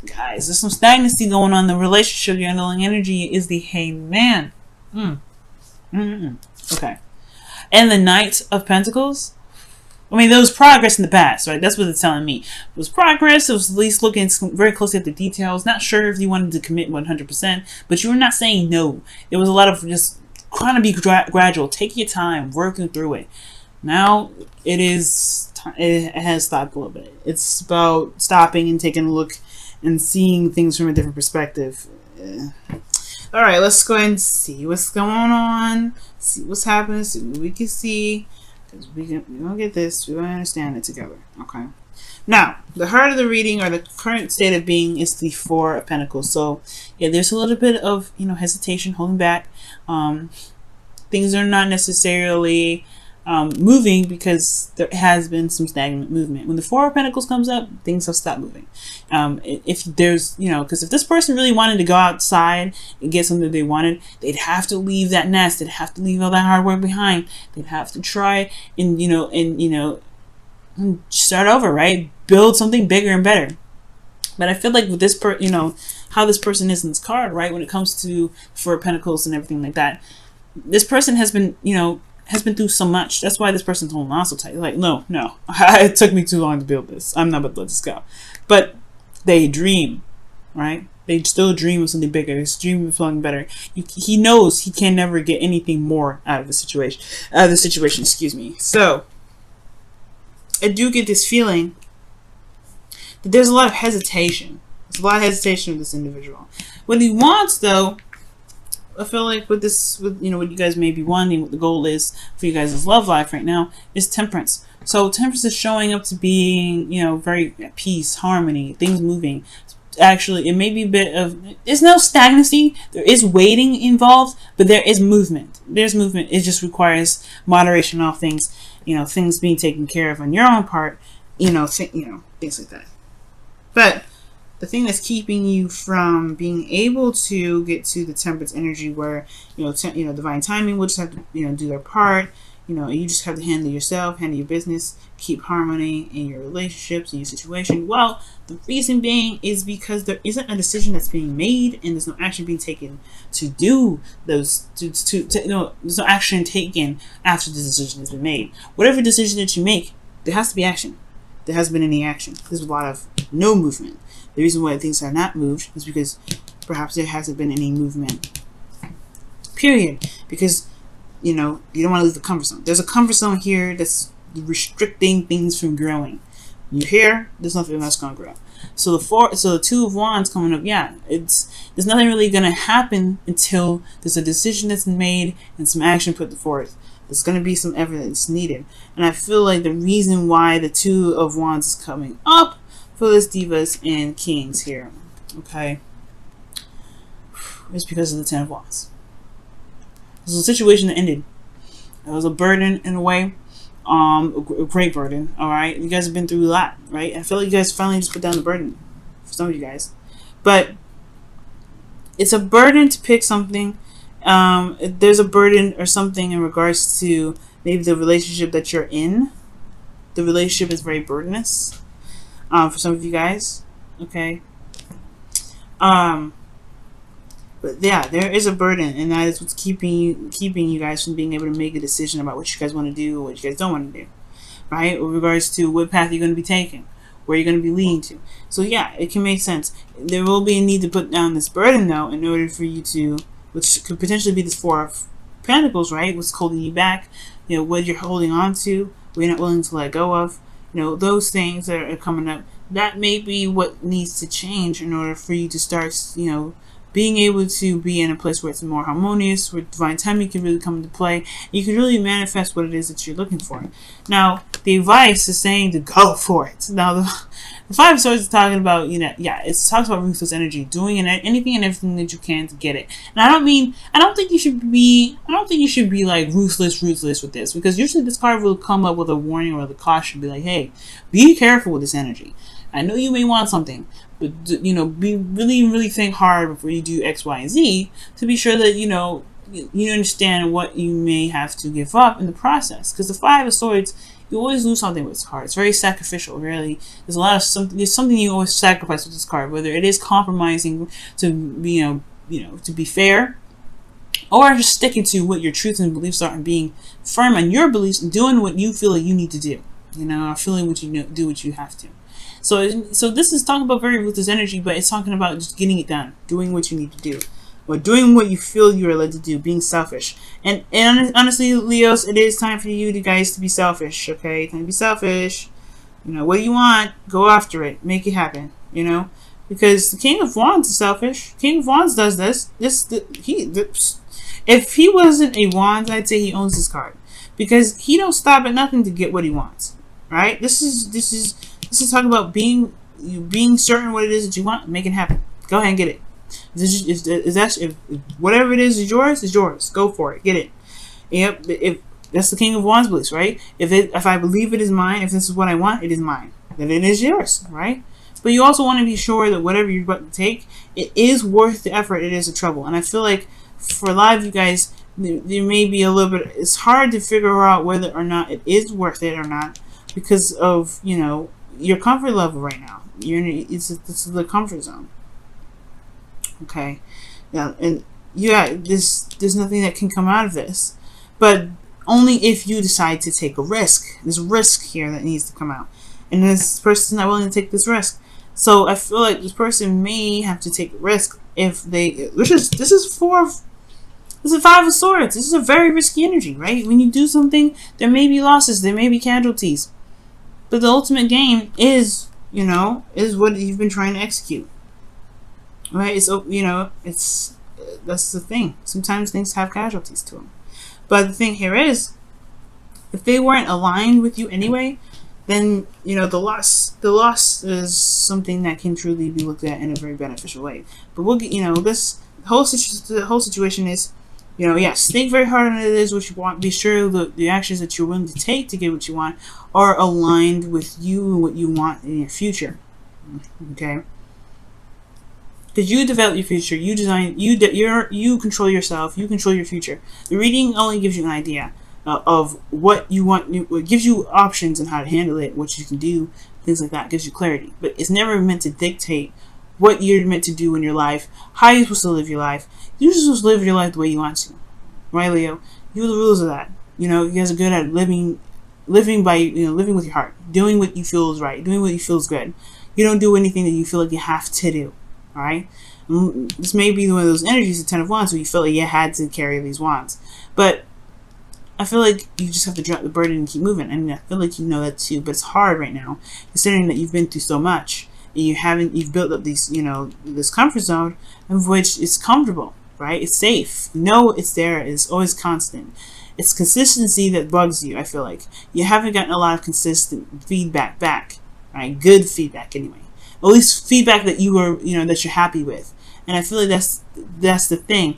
Guys, there's some stagnancy going on in the relationship. Your underlying energy is the Hangman. Okay. And the Knight of Pentacles. I mean, there was progress in the past, right? That's what it's telling me. It was progress. It was at least looking very closely at the details. Not sure if you wanted to commit 100%, but you were not saying no. There was a lot of just trying to be gradual. Take your time, working through it. Now it has stopped a little bit. It's about stopping and taking a look and seeing things from a different perspective. All right, let's go ahead and see what's going on. See what's happening. See what we can see. We're gonna get this. We're gonna understand it together. Okay. Now, the heart of the reading or the current state of being is the Four of Pentacles. So, yeah, there's a little bit of hesitation, holding back. Things are not necessarily moving because there has been some stagnant movement. When the Four of Pentacles comes up, things have stopped moving. If there's, because if this person really wanted to go outside and get something they wanted, they'd have to leave that nest. They'd have to leave all that hard work behind. They'd have to try and, start over, right? Build something bigger and better. But I feel like with this how this person is in this card, right? When it comes to Four of Pentacles and everything like that, this person has been, has been through so much. That's why this person's holding on so tight. Like, no, it took me too long to build this. I'm not about to let this go. But they dream, right? They still dream of something bigger. They dream of something better. He knows he can never get anything more out of the situation. Excuse me. So I do get this feeling that there's a lot of hesitation. There's a lot of hesitation with this individual. What he wants, though, I feel like with what you guys may be wanting, what the goal is for you guys' love life right now is temperance. So temperance is showing up to being, very at peace, harmony, things moving. Actually, it may be a bit of, there's no stagnancy. There is waiting involved, but there is movement. There's movement. It just requires moderation on things, things being taken care of on your own part, things like that. But the thing that's keeping you from being able to get to the temperance energy where, divine timing will just have to, do their part. You just have to handle yourself, handle your business, keep harmony in your relationships, in your situation. Well, the reason being is because there isn't a decision that's being made and there's no action being taken to do those, there's no action taken after the decision has been made. Whatever decision that you make, there has to be action. There hasn't been any action. There's a lot of no movement. The reason why things are not moved is because perhaps there hasn't been any movement. Period. Because, you don't want to leave the comfort zone. There's a comfort zone here that's restricting things from growing. You here, there's nothing that's going to grow. So the Two of Wands coming up, there's nothing really going to happen until there's a decision that's made and some action put forth. There's going to be some evidence needed. And I feel like the reason why the Two of Wands is coming up for this Divas and Kings here, okay, is because of the Ten of Wands. This was a situation that ended. It was a burden in a way, a great burden. All right, you guys have been through a lot, right? I feel like you guys finally just put down the burden for some of you guys, but it's a burden to pick something. There's a burden or something in regards to maybe the relationship that you're in. The relationship is very burdenous. For some of you guys, okay. But yeah, there is a burden, and that is what's keeping you guys from being able to make a decision about what you guys want to do or what you guys don't want to do, right? With regards to what path you're going to be taking, where you're going to be leading to. So yeah, it can make sense. There will be a need to put down this burden, though, in order for you to, which could potentially be this Four of Pentacles, right? What's holding you back, what you're holding on to, what you're not willing to let go of. Those things that are coming up, that may be what needs to change in order for you to start, being able to be in a place where it's more harmonious, where divine timing can really come into play. You can really manifest what it is that you're looking for. Now, the advice is saying to go for it. Now, the Five of Swords is talking about, it talks about ruthless energy, doing anything and everything that you can to get it. And I don't think you should be like ruthless with this, because usually this card will come up with a warning or the caution, be like, hey, be careful with this energy. I know you may want something, but be really think hard before you do X, Y, and Z to be sure that you understand what you may have to give up in the process. Because the Five of Swords You always lose something with this card. It's very sacrificial, really. There's a lot of something. There's something you always sacrifice with this card, whether it is compromising to be, to be fair, or just sticking to what your truths and beliefs are and being firm on your beliefs and doing what you feel like you need to do. Feeling what you know, do what you have to. So this is talking about very ruthless energy, but it's talking about just getting it done, doing what you need to do, or doing what you feel you are led to do, being selfish. And honestly, Leos, it is time for you guys to be selfish, okay? Time to be selfish. What do you want? Go after it. Make it happen, Because the King of Wands is selfish. King of Wands does this. If he wasn't a Wands, I'd say he owns this card. Because he don't stop at nothing to get what he wants, right? This is talking about being certain what it is that you want, make it happen. Go ahead and get it. If whatever it is yours, is yours. Go for it. Get it. Yep. If that's the King of Wands beliefs, right? If I believe it is mine, if this is what I want, it is mine. Then it is yours, right? But you also want to be sure that whatever you're about to take, it is worth the effort. It is the trouble. And I feel like for a lot of you guys, there may be a little bit. It's hard to figure out whether or not it is worth it or not because of your comfort level right now. This is the comfort zone. Okay, there's nothing that can come out of this, but only if you decide to take a risk. There's a risk here that needs to come out, and this person's not willing to take this risk. So I feel like this person may have to take a risk if they. This is 5 of Swords. This is a very risky energy, right? When you do something, there may be losses, there may be casualties, but the ultimate game is what you've been trying to execute. Right, that's the thing. Sometimes things have casualties to them. But the thing here is, if they weren't aligned with you anyway, then the loss is something that can truly be looked at in a very beneficial way. But we'll get the whole situation is, yes, think very hard on it is what you want. Be sure that the actions that you're willing to take to get what you want are aligned with you and what you want in your future. Okay. Because you develop your future, you design, you control yourself, you control your future. The reading only gives you an idea of what you want. It gives you options on how to handle it, what you can do, things like that. It gives you clarity, but it's never meant to dictate what you're meant to do in your life, how you're supposed to live your life. You're just supposed to live your life the way you want to, right, Leo? You're the rules of that. You guys are good at living by living with your heart, doing what you feel is right, doing what you feel is good. You don't do anything that you feel like you have to do. Alright? This may be one of those energies, the 10 of Wands, where you feel like you had to carry these wands. But I feel like you just have to drop the burden and keep moving. I mean, I feel like you know that too, but it's hard right now, considering that you've been through so much. And you've built up these, this comfort zone of which is comfortable, right? It's safe. It's there. It's always constant. It's consistency that bugs you, I feel like. You haven't gotten a lot of consistent feedback back, right? Good feedback anyway. At least feedback that you were, that you're happy with. And I feel like that's the thing.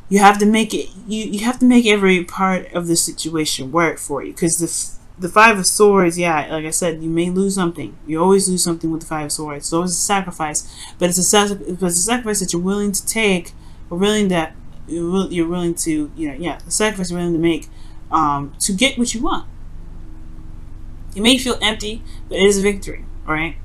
You have to make it. You have to make every part of the situation work for you. Because the 5 of Swords, yeah, like I said, you may lose something. You always lose something with the 5 of Swords. It's always a sacrifice, but it's a sacrifice that you're willing to take, or you're willing to, a sacrifice you're willing to make to get what you want. It may feel empty, but it is a victory. All right.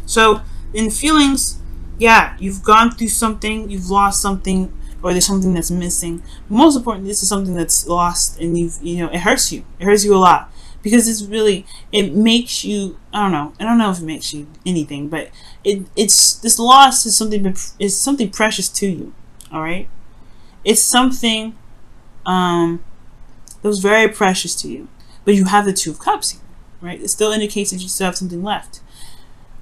So, in feelings, yeah, you've gone through something, you've lost something, or there's something that's missing. Most important, this is something that's lost, and it hurts you. It hurts you a lot because it makes you. I don't know if it makes you anything, but it's this loss is something precious to you. All right, it's something that was very precious to you, but you have the 2 of Cups here, right? It still indicates that you still have something left.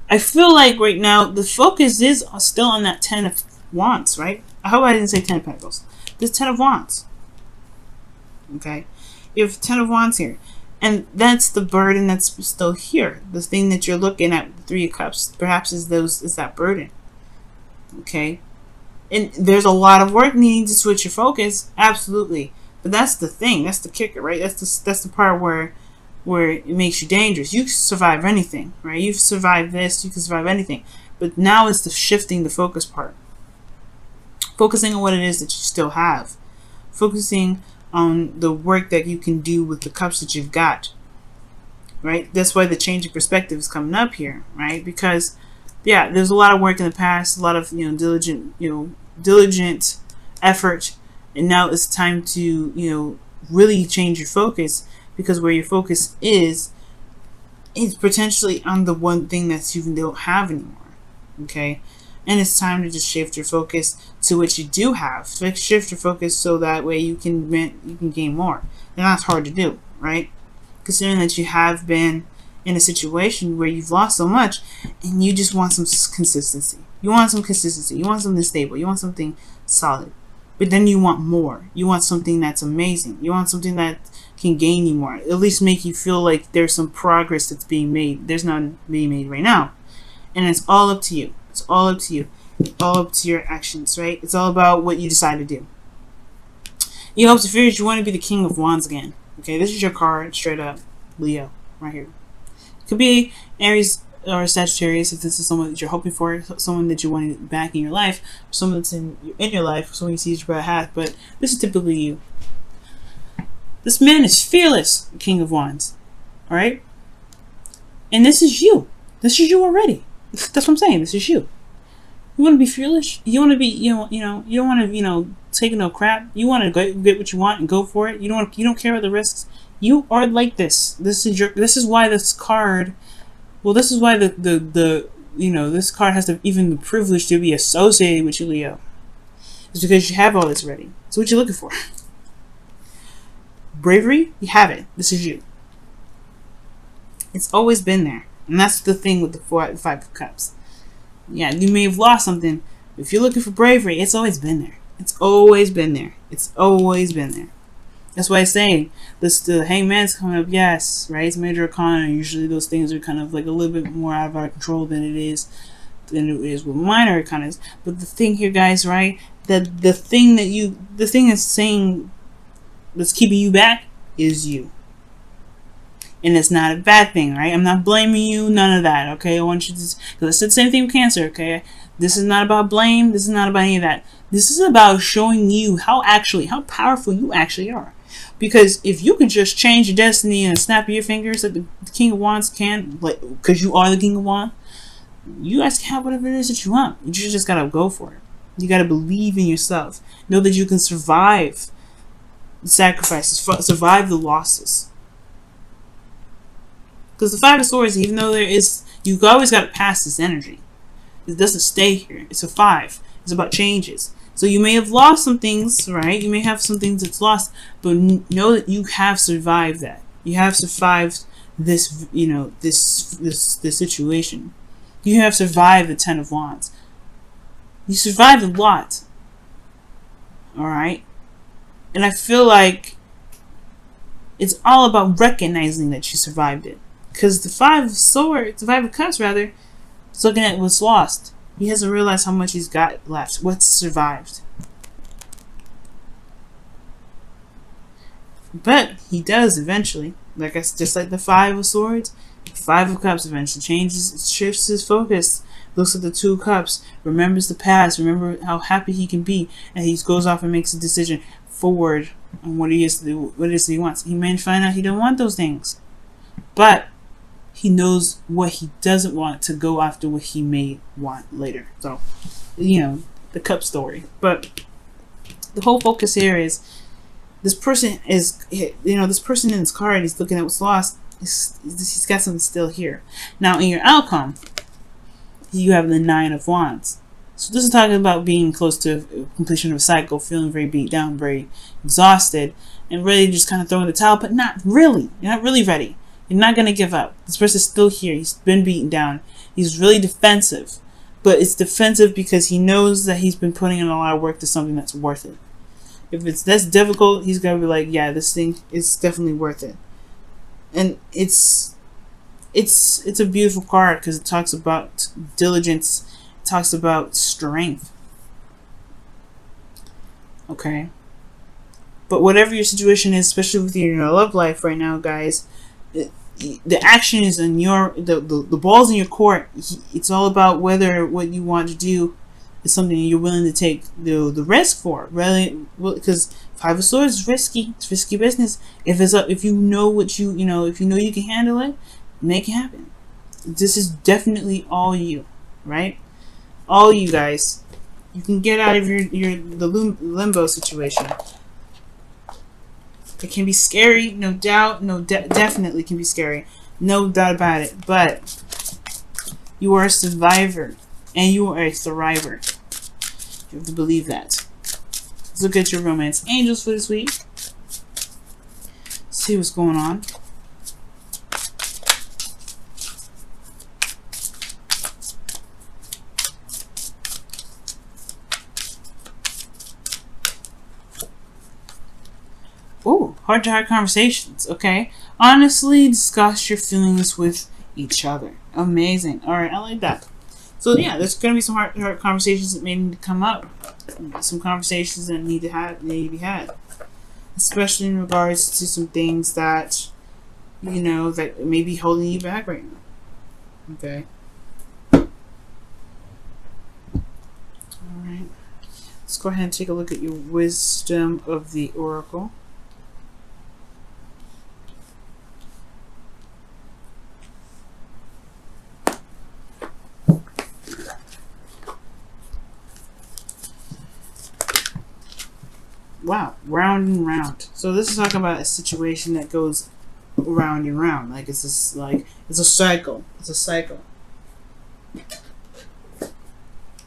I feel like right now the focus is still on that 10 of Wands, right? I hope I didn't say 10 of Pentacles. This 10 of Wands. Okay? You have 10 of Wands here. And that's the burden that's still here. The thing that you're looking at, the 3 of Cups, perhaps is that burden. Okay? And there's a lot of work needing to switch your focus. Absolutely. But that's the thing. That's the kicker, right? That's the part where it makes you dangerous. You can survive anything, right? You've survived this, you can survive anything. But now it's the shifting the focus part. Focusing on what it is that you still have. Focusing on the work that you can do with the cups that you've got, right? That's why the change of perspective is coming up here, right? Because yeah, there's a lot of work in the past, a lot of diligent effort, and now it's time to really change your focus, because where your focus is potentially on the one thing that you don't have anymore. Okay, and it's time to just shift your focus to what you do have. Shift your focus so that way you can gain more, and that's hard to do, right? Considering that you have been in a situation where you've lost so much and you just want some consistency. You want some consistency. You want something stable. You want something solid. But then you want more. You want something that's amazing. You want something that can gain you more. At least make you feel like there's some progress that's being made. There's none being made right now. And it's all up to you. It's all up to you. All up to your actions, right? It's all about what you decide to do. You hopes and fears, you want to be the King of Wands again. Okay, this is your card, straight up. Leo, right here. Could be Aries or Sagittarius if this is someone that you're hoping for, someone that you want back in your life, or someone that's in your life, someone you see as your better half, but this is typically you. This man is fearless, King of Wands. Alright? And this is you. This is you already. That's what I'm saying. This is you. You want to be fearless? You want to be, you don't want to, take no crap. You want to get what you want and go for it. You don't care about the risks. You are like this. This is why this card. Well, this is why this card has even the privilege to be associated with you, Leo. It's because you have all this ready. So what you looking for? Bravery, you have it. This is you. It's always been there, and that's the thing with the Five of Cups. Yeah, you may have lost something. If you're looking for bravery, it's always been there. It's always been there. It's always been there. That's why I'm saying the Hangman's coming up. Yes, right. It's major arcana. Usually those things are kind of like a little bit more out of our control than it is with minor arcanas. But the thing here, guys, right? That the thing that's saying that's keeping you back is you. And it's not a bad thing, right? I'm not blaming you, none of that, okay? I want you to, because I said the same thing with Cancer, okay? This is not about blame. This is not about any of that. This is about showing you how powerful you actually are. Because if you can just change your destiny and snap your fingers like the King of Wands can, like, because you are the King of Wands, you guys can have whatever it is that you want. You just gotta go for it. You gotta believe in yourself. Know that you can survive the sacrifices, survive the losses. Because the Five of Swords, even though you've always got to pass this energy. It doesn't stay here. It's a 5. It's about changes. So you may have lost some things, right? You may have some things that's lost, but know that you have survived that. You have survived this, this situation. You have survived the 10 of Wands. You survived a lot. Alright? And I feel like it's all about recognizing that you survived it. Because the Five of Cups, rather, is looking at what's lost. He hasn't realized how much he's got left. What's survived. But he does eventually. Just like the Five of Swords, the Five of Cups eventually shifts his focus. Looks at the Two of Cups, remembers the past, remember how happy he can be, and he goes off and makes a decision forward on what it is that he wants. He may find out he don't want those things. But he knows what he doesn't want to go after what he may want later. So, the cup story. But the whole focus here is this person this person in his card, he's looking at what's lost. He's got something still here. Now, in your outcome, you have the Nine of Wands. So this is talking about being close to completion of a cycle, feeling very beat down, very exhausted, and really just kind of throwing the towel, but not really. You're not really ready. You're not going to give up. This person's still here. He's been beaten down. He's really defensive. But it's defensive because he knows that he's been putting in a lot of work to something that's worth it. If it's that's difficult, he's going to be like, yeah, this thing is definitely worth it. And it's a beautiful card because it talks about diligence. It talks about strength. Okay? But whatever your situation is, especially with your love life right now, guys, the action is in the ball's in your court. It's all about what you want to do is something you're willing to take the risk for, really, because Five of Swords is risky. It's risky business. If you know what if you know you can handle it, make it happen. This is definitely all you, right? All you guys. You can get out of the limbo situation. It can be scary, no doubt. Definitely can be scary, no doubt about it. But you are a survivor, and you are a thriver. You have to believe that. Let's look at your romance angels for this week. See what's going on. Ooh, heart-to-heart conversations, okay? Honestly, discuss your feelings with each other. Amazing. Alright, I like that. So, yeah, there's going to be some heart-to-heart conversations that may need to come up. Some conversations that need to be had. Especially in regards to some things that, that may be holding you back right now. Okay? Alright. Let's go ahead and take a look at your wisdom of the oracle. Wow, round and round. So this is talking about a situation that goes round and round. Like it's a cycle. It's a cycle.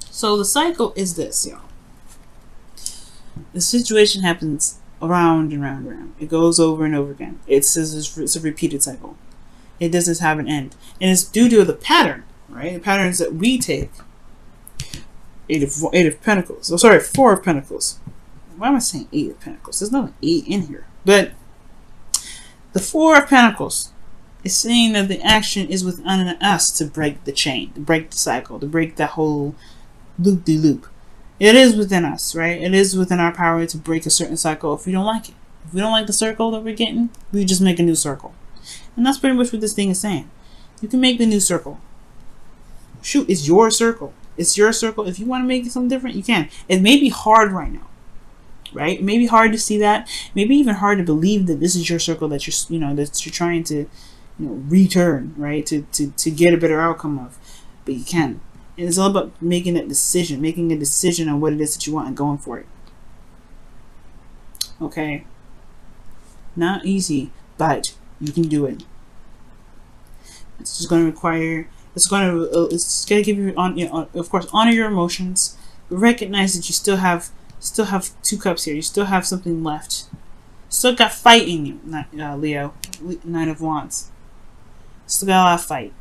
So the cycle is this, y'all. The situation happens around and round and round. It goes over and over again. It's a repeated cycle. It doesn't have an end. And it's due to the pattern, right? The patterns that we take. Eight of Pentacles. Oh, sorry, Four of Pentacles. Why am I saying Eight of Pentacles? There's no 8 in here. But the Four of Pentacles is saying that the action is within us to break the chain, to break the cycle, to break that whole loop-de-loop. It is within us, right? It is within our power to break a certain cycle if we don't like it. If we don't like the circle that we're getting, we just make a new circle. And that's pretty much what this thing is saying. You can make the new circle. Shoot, it's your circle. It's your circle. If you want to make it something different, you can. It may be hard right now. Right? It may be hard to see that. Maybe even hard to believe that this is your circle that you're trying to, return, right? To get a better outcome of. But you can. And it's all about making that decision, making a decision on what it is that you want and going for it. Okay? Not easy, but you can do it. It's just going to require. It's going to give you of course, honor your emotions, but recognize that you still have 2 cups here. You still have something left. Still got fight in you, Leo. Nine of Wands. Still got a lot of fight.